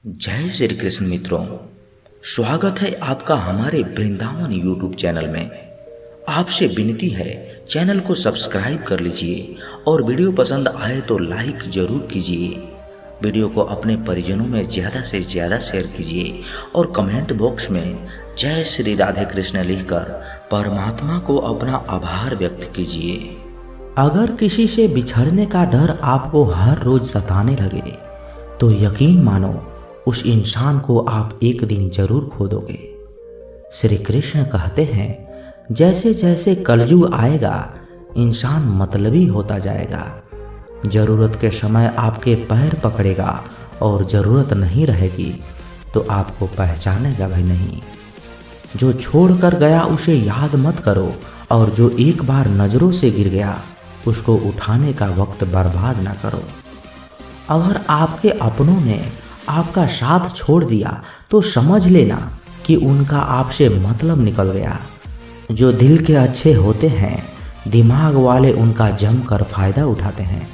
जय श्री कृष्ण मित्रों, स्वागत है आपका हमारे वृंदावन यूट्यूब चैनल में। आपसे विनती है, चैनल को सब्सक्राइब कर लीजिए और वीडियो पसंद आए तो लाइक जरूर कीजिए। वीडियो को अपने परिजनों में ज़्यादा से ज़्यादा शेयर कीजिए और कमेंट बॉक्स में जय श्री राधे कृष्ण लिखकर परमात्मा को अपना आभार व्यक्त कीजिए। अगर किसी से बिछड़ने का डर आपको हर रोज सताने लगे तो यकीन मानो उस इंसान को आप एक दिन जरूर खो दोगे। श्री कृष्ण कहते हैं, जैसे जैसे कलयुग आएगा इंसान मतलबी होता जाएगा। जरूरत के समय आपके पैर पकड़ेगा और जरूरत नहीं रहेगी तो आपको पहचानेगा भी नहीं। जो छोड़ कर गया उसे याद मत करो और जो एक बार नजरों से गिर गया उसको उठाने का वक्त बर्बाद ना करो। अगर आपके अपनों ने आपका साथ छोड़ दिया तो समझ लेना कि उनका आपसे मतलब निकल गया। जो दिल के अच्छे होते हैं दिमाग वाले उनका जमकर फायदा उठाते हैं।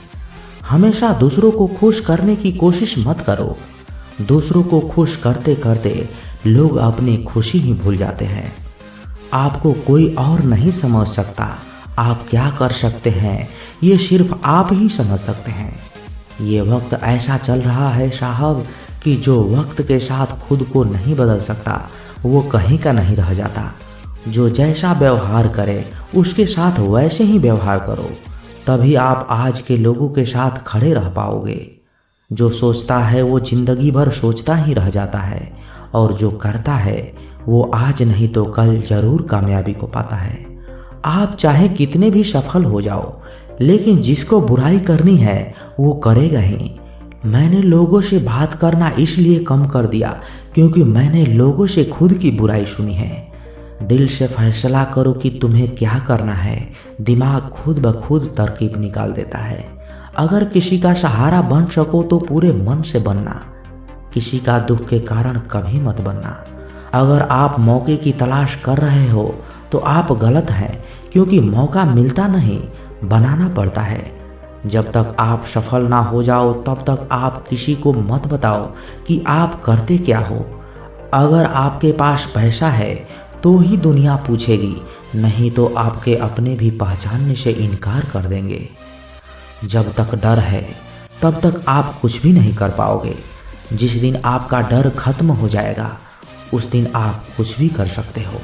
हमेशा दूसरों को खुश करने की कोशिश मत करो। दूसरों को खुश करते करते लोग अपनी खुशी ही भूल जाते हैं। आपको कोई और नहीं समझ सकता। आप क्या कर सकते हैं ये सिर्फ आप ही समझ सकते हैं। ये वक्त ऐसा चल रहा है साहब कि जो वक्त के साथ खुद को नहीं बदल सकता वो कहीं का नहीं रह जाता। जो जैसा व्यवहार करे उसके साथ वैसे ही व्यवहार करो, तभी आप आज के लोगों के साथ खड़े रह पाओगे। जो सोचता है वो जिंदगी भर सोचता ही रह जाता है और जो करता है वो आज नहीं तो कल जरूर कामयाबी को पाता है। आप चाहे कितने भी सफल हो जाओ लेकिन जिसको बुराई करनी है वो करेगा ही। मैंने लोगों से बात करना इसलिए कम कर दिया क्योंकि मैंने लोगों से खुद की बुराई सुनी है। दिल से फैसला करो कि तुम्हें क्या करना है, दिमाग खुद ब खुद तरकीब निकाल देता है। अगर किसी का सहारा बन सको तो पूरे मन से बनना, किसी का दुख के कारण कभी मत बनना। अगर आप मौके की तलाश कर रहे हो तो आप गलत हैं, क्योंकि मौका मिलता नहीं बनाना पड़ता है। जब तक आप सफल ना हो जाओ तब तक आप किसी को मत बताओ कि आप करते क्या हो। अगर आपके पास पैसा है तो ही दुनिया पूछेगी, नहीं तो आपके अपने भी पहचानने से इनकार कर देंगे। जब तक डर है तब तक आप कुछ भी नहीं कर पाओगे। जिस दिन आपका डर खत्म हो जाएगा उस दिन आप कुछ भी कर सकते हो।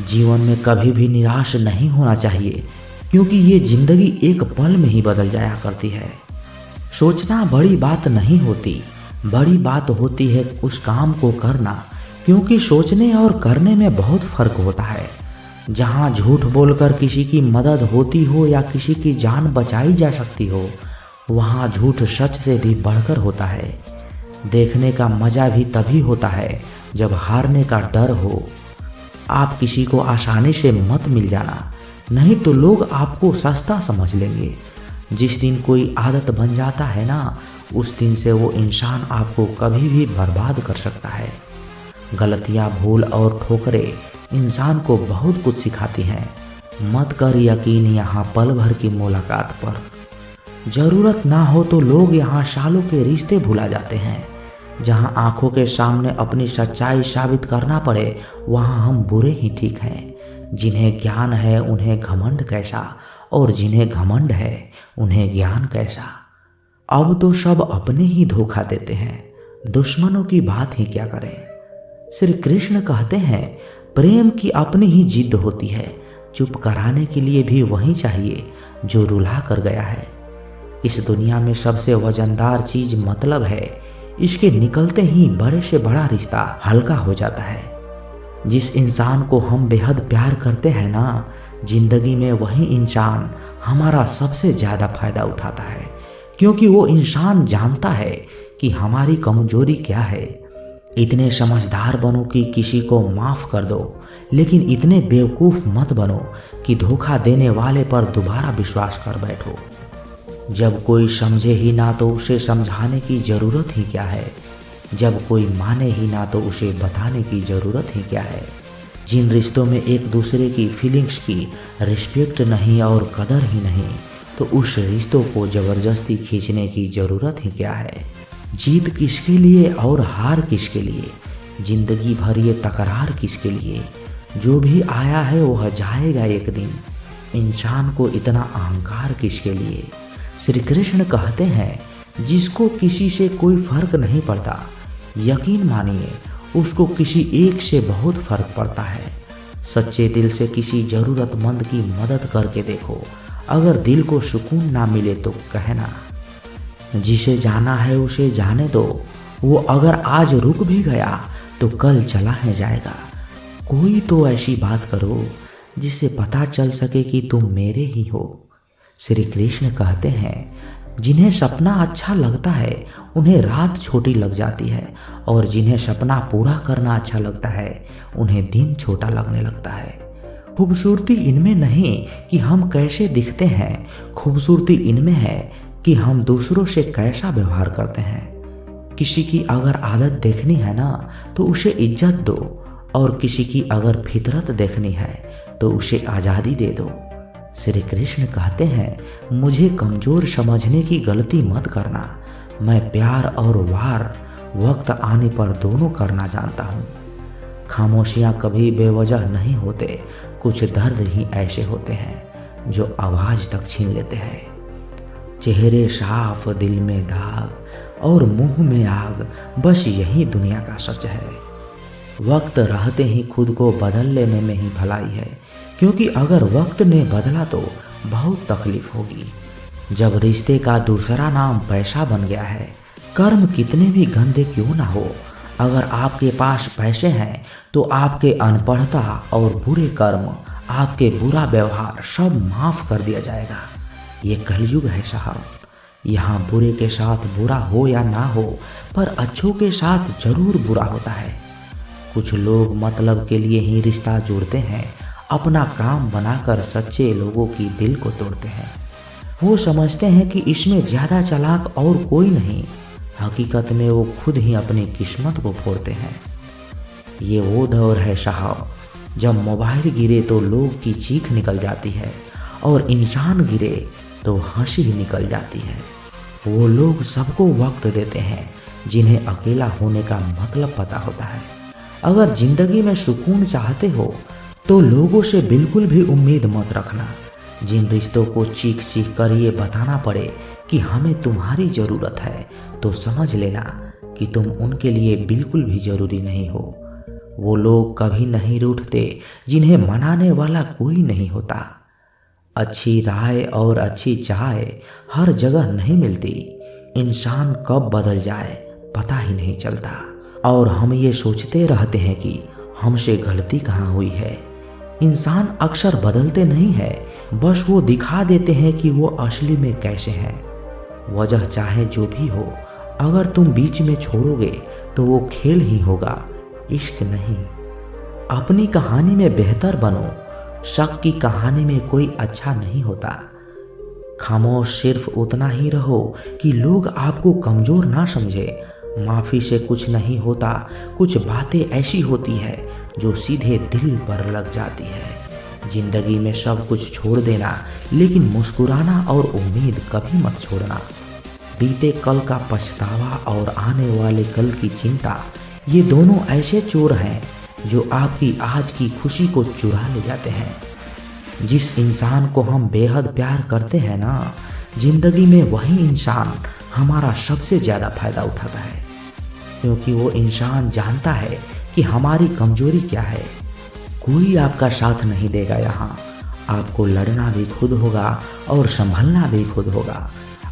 जीवन में कभी भी निराश नहीं होना चाहिए, क्योंकि ये जिंदगी एक पल में ही बदल जाया करती है। सोचना बड़ी बात नहीं होती, बड़ी बात होती है उस काम को करना, क्योंकि सोचने और करने में बहुत फर्क होता है। जहाँ झूठ बोलकर किसी की मदद होती हो या किसी की जान बचाई जा सकती हो, वहाँ झूठ सच से भी बढ़कर होता है। देखने का मजा भी तभी होता है जब हारने का डर हो। आप किसी को आसानी से मत मिल जाना, नहीं तो लोग आपको सस्ता समझ लेंगे। जिस दिन कोई आदत बन जाता है ना, उस दिन से वो इंसान आपको कभी भी बर्बाद कर सकता है। गलतियाँ, भूल और ठोकरें इंसान को बहुत कुछ सिखाती हैं। मत कर यकीन यहाँ पल भर की मुलाकात पर। ज़रूरत ना हो तो लोग यहाँ सालों के रिश्ते भुला जाते हैं। जहाँ आंखों के सामने अपनी सच्चाई साबित करना पड़े वहाँ हम बुरे ही ठीक हैं। जिन्हें ज्ञान है उन्हें घमंड कैसा, और जिन्हें घमंड है उन्हें ज्ञान कैसा। अब तो सब अपने ही धोखा देते हैं, दुश्मनों की बात ही क्या करें। श्री कृष्ण कहते हैं, प्रेम की अपनी ही जिद होती है। चुप कराने के लिए भी वही चाहिए जो रुला कर गया है। इस दुनिया में सबसे वजनदार चीज मतलब है। इसके निकलते ही बड़े से बड़ा रिश्ता हल्का हो जाता है। जिस इंसान को हम बेहद प्यार करते हैं ना, जिंदगी में वही इंसान हमारा सबसे ज़्यादा फायदा उठाता है, क्योंकि वो इंसान जानता है कि हमारी कमजोरी क्या है। इतने समझदार बनो कि किसी को माफ़ कर दो, लेकिन इतने बेवकूफ़ मत बनो कि धोखा देने वाले पर दोबारा विश्वास कर बैठो। जब कोई समझे ही ना तो उसे समझाने की ज़रूरत ही क्या है। जब कोई माने ही ना तो उसे बताने की ज़रूरत ही क्या है। जिन रिश्तों में एक दूसरे की फीलिंग्स की रिस्पेक्ट नहीं और कदर ही नहीं, तो उस रिश्तों को ज़बरदस्ती खींचने की ज़रूरत ही क्या है। जीत किसके लिए और हार किसके लिए, जिंदगी भर ये तकरार किसके लिए। जो भी आया है वह जाएगा एक दिन, इंसान को इतना अहंकार किसके लिए। श्री कृष्ण कहते हैं जिसको किसी से कोई फर्क नहीं पड़ता, यकीन मानिए उसको किसी एक से बहुत फर्क पड़ता है। सच्चे दिल से किसी ज़रूरतमंद की मदद करके देखो, अगर दिल को सुकून ना मिले तो कहना। जिसे जाना है उसे जाने दो, वो अगर आज रुक भी गया तो कल चला है जाएगा। कोई तो ऐसी बात करो जिसे पता चल सके कि तुम मेरे ही हो। श्री कृष्ण कहते हैं जिन्हें सपना अच्छा लगता है उन्हें रात छोटी लग जाती है, और जिन्हें सपना पूरा करना अच्छा लगता है उन्हें दिन छोटा लगने लगता है। खूबसूरती इनमें नहीं कि हम कैसे दिखते हैं, खूबसूरती इनमें है कि हम दूसरों से कैसा व्यवहार करते हैं। किसी की अगर आदत देखनी है ना तो उसे इज्जत दो, और किसी की अगर फितरत देखनी है तो उसे आज़ादी दे दो। श्री कृष्ण कहते हैं मुझे कमज़ोर समझने की गलती मत करना, मैं प्यार और वार वक्त आने पर दोनों करना जानता हूँ। खामोशियाँ कभी बेवजह नहीं होते, कुछ दर्द ही ऐसे होते हैं जो आवाज़ तक छीन लेते हैं। चेहरे साफ, दिल में दाग और मुंह में आग, बस यही दुनिया का सच है। वक्त रहते ही खुद को बदल लेने में ही भलाई है, क्योंकि अगर वक्त ने बदला तो बहुत तकलीफ होगी। जब रिश्ते का दूसरा नाम पैसा बन गया है, कर्म कितने भी गंदे क्यों ना हो, अगर आपके पास पैसे हैं तो आपके अनपढ़ता और बुरे कर्म, आपके बुरा व्यवहार सब माफ़ कर दिया जाएगा। ये कलयुग है साहब, यहाँ बुरे के साथ बुरा हो या ना हो, पर अच्छों के साथ जरूर बुरा होता है। कुछ लोग मतलब के लिए ही रिश्ता जोड़ते हैं, अपना काम बनाकर सच्चे लोगों की दिल को तोड़ते हैं। वो समझते हैं कि इसमें ज़्यादा चालाक और कोई नहीं, हकीकत में वो खुद ही अपनी किस्मत को फोड़ते हैं। ये वो दौर है साहब जब मोबाइल गिरे तो लोग की चीख निकल जाती है, और इंसान गिरे तो हंसी ही निकल जाती है। वो लोग सबको वक्त देते हैं जिन्हें अकेला होने का मतलब पता होता है। अगर जिंदगी में सुकून चाहते हो तो लोगों से बिल्कुल भी उम्मीद मत रखना। जिन रिश्तों को चीख चीख कर ये बताना पड़े कि हमें तुम्हारी ज़रूरत है, तो समझ लेना कि तुम उनके लिए बिल्कुल भी ज़रूरी नहीं हो। वो लोग कभी नहीं रूठते जिन्हें मनाने वाला कोई नहीं होता। अच्छी राय और अच्छी चाय हर जगह नहीं मिलती, इंसान कब बदल जाए पता ही नहीं चलता, और हम ये सोचते रहते हैं कि हमसे गलती कहाँ हुई है। इंसान अक्सर बदलते नहीं है, बस वो दिखा देते हैं कि वो असली में कैसे हैं। वजह चाहे जो भी हो, अगर तुम बीच में छोड़ोगे तो वो खेल ही होगा, इश्क नहीं। अपनी कहानी में बेहतर बनो, शक की कहानी में कोई अच्छा नहीं होता। खामोश सिर्फ उतना ही रहो कि लोग आपको कमज़ोर ना समझे। माफ़ी से कुछ नहीं होता, कुछ बातें ऐसी होती है जो सीधे दिल पर लग जाती है। ज़िंदगी में सब कुछ छोड़ देना, लेकिन मुस्कुराना और उम्मीद कभी मत छोड़ना। बीते कल का पछतावा और आने वाले कल की चिंता, ये दोनों ऐसे चोर हैं जो आपकी आज की खुशी को चुरा ले जाते हैं। जिस इंसान को हम बेहद प्यार करते हैं ना, जिंदगी में वही इंसान हमारा सबसे ज़्यादा फायदा उठाता है, क्योंकि वो इंसान जानता है कि हमारी कमजोरी क्या है। कोई आपका साथ नहीं देगा यहाँ, आपको लड़ना भी खुद होगा और संभलना भी खुद होगा।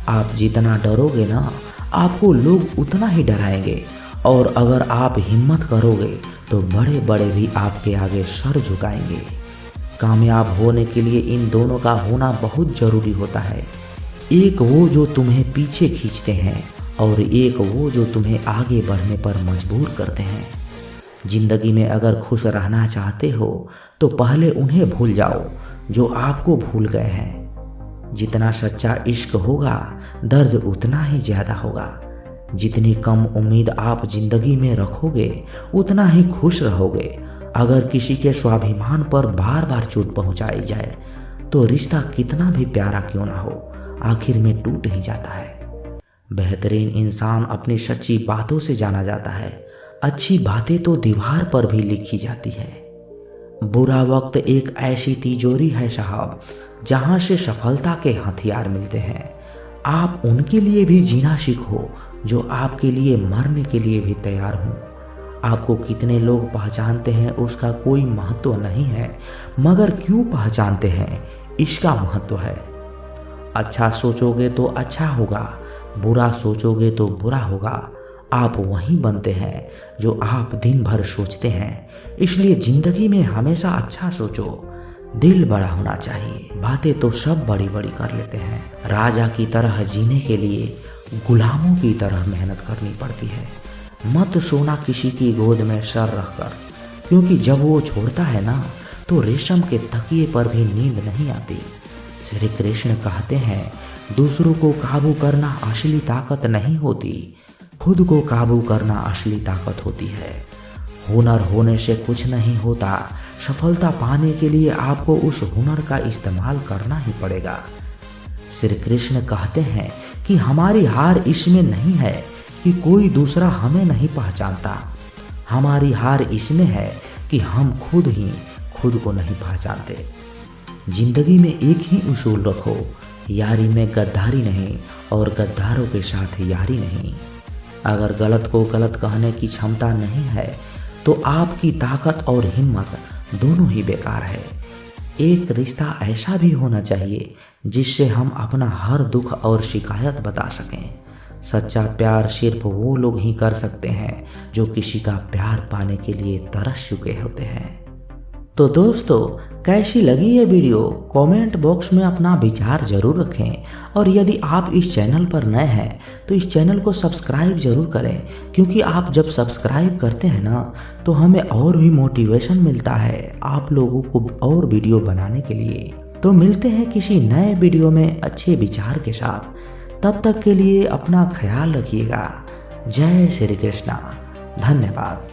आप जितना डरोगे ना, आपको लोग उतना ही डराएंगे, और अगर आप हिम्मत करोगे तो बड़े बड़े भी आपके आगे सर झुकाएंगे। कामयाब होने के लिए इन दोनों का होना बहुत ज़रूरी होता है। एक वो जो तुम्हें पीछे खींचते हैं, और एक वो जो तुम्हें आगे बढ़ने पर मजबूर करते हैं। ज़िंदगी में अगर खुश रहना चाहते हो तो पहले उन्हें भूल जाओ जो आपको भूल गए हैं। जितना सच्चा इश्क होगा, दर्द उतना ही ज़्यादा होगा। जितनी कम उम्मीद आप जिंदगी में रखोगे, उतना ही खुश रहोगे। अगर किसी के स्वाभिमान पर बार बार चोट पहुंचाई जाए तो रिश्ता कितना भी प्यारा क्यों ना हो, आखिर में टूट ही जाता है। बेहतरीन इंसान अपनी सच्ची बातों से जाना जाता है। अच्छी बातें तो दीवार पर भी लिखी जाती है। बुरा वक्त एक ऐसी तिजोरी है साहब, जहां से सफलता के हथियार मिलते हैं। आप उनके लिए भी जीना सीखो जो आपके लिए मरने के लिए भी तैयार हों। आपको कितने लोग पहचानते हैं उसका कोई महत्व नहीं है, मगर क्यों पहचानते हैं इसका महत्व है। अच्छा सोचोगे तो अच्छा होगा, बुरा सोचोगे तो बुरा होगा। आप वही बनते हैं जो आप दिन भर सोचते हैं। इसलिए जिंदगी में हमेशा अच्छा सोचो। दिल बड़ा होना चाहिए। बातें तो सब बड़ी बड़ी कर लेते हैं। राजा की तरह जीने के लिए गुलामों की तरह मेहनत करनी पड़ती है। मत सोना किसी की गोद में सर रखकर, क्योंकि जब वो छोड़ता है ना तो रेशम के तकिए पर भी नींद नहीं आती। श्री कृष्ण कहते हैं, दूसरों को काबू करना असली ताकत नहीं होती, खुद को काबू करना असली ताकत होती है। हुनर होने से कुछ नहीं होता, सफलता पाने के लिए आपको उस हुनर का इस्तेमाल करना ही पड़ेगा। श्री कृष्ण कहते हैं कि हमारी हार इसमें नहीं है कि कोई दूसरा हमें नहीं पहचानता, हमारी हार इसमें है कि हम खुद ही खुद को नहीं पहचानते। जिंदगी में एक ही उसूल रखो, यारी में गद्दारी नहीं और गद्दारों के साथ यारी नहीं। अगर गलत को गलत कहने की क्षमता नहीं है तो आपकी ताकत और हिम्मत दोनों ही बेकार है। एक रिश्ता ऐसा भी होना चाहिए जिससे हम अपना हर दुख और शिकायत बता सकें। सच्चा प्यार सिर्फ वो लोग ही कर सकते हैं जो किसी का प्यार पाने के लिए तरस चुके होते हैं। तो दोस्तों, कैसी लगी ये वीडियो कमेंट बॉक्स में अपना विचार जरूर रखें। और यदि आप इस चैनल पर नए हैं तो इस चैनल को सब्सक्राइब जरूर करें, क्योंकि आप जब सब्सक्राइब करते हैं ना तो हमें और भी मोटिवेशन मिलता है आप लोगों को और वीडियो बनाने के लिए। तो मिलते हैं किसी नए वीडियो में अच्छे विचार के साथ। तब तक के लिए अपना ख्याल रखिएगा। जय श्री कृष्णा। धन्यवाद।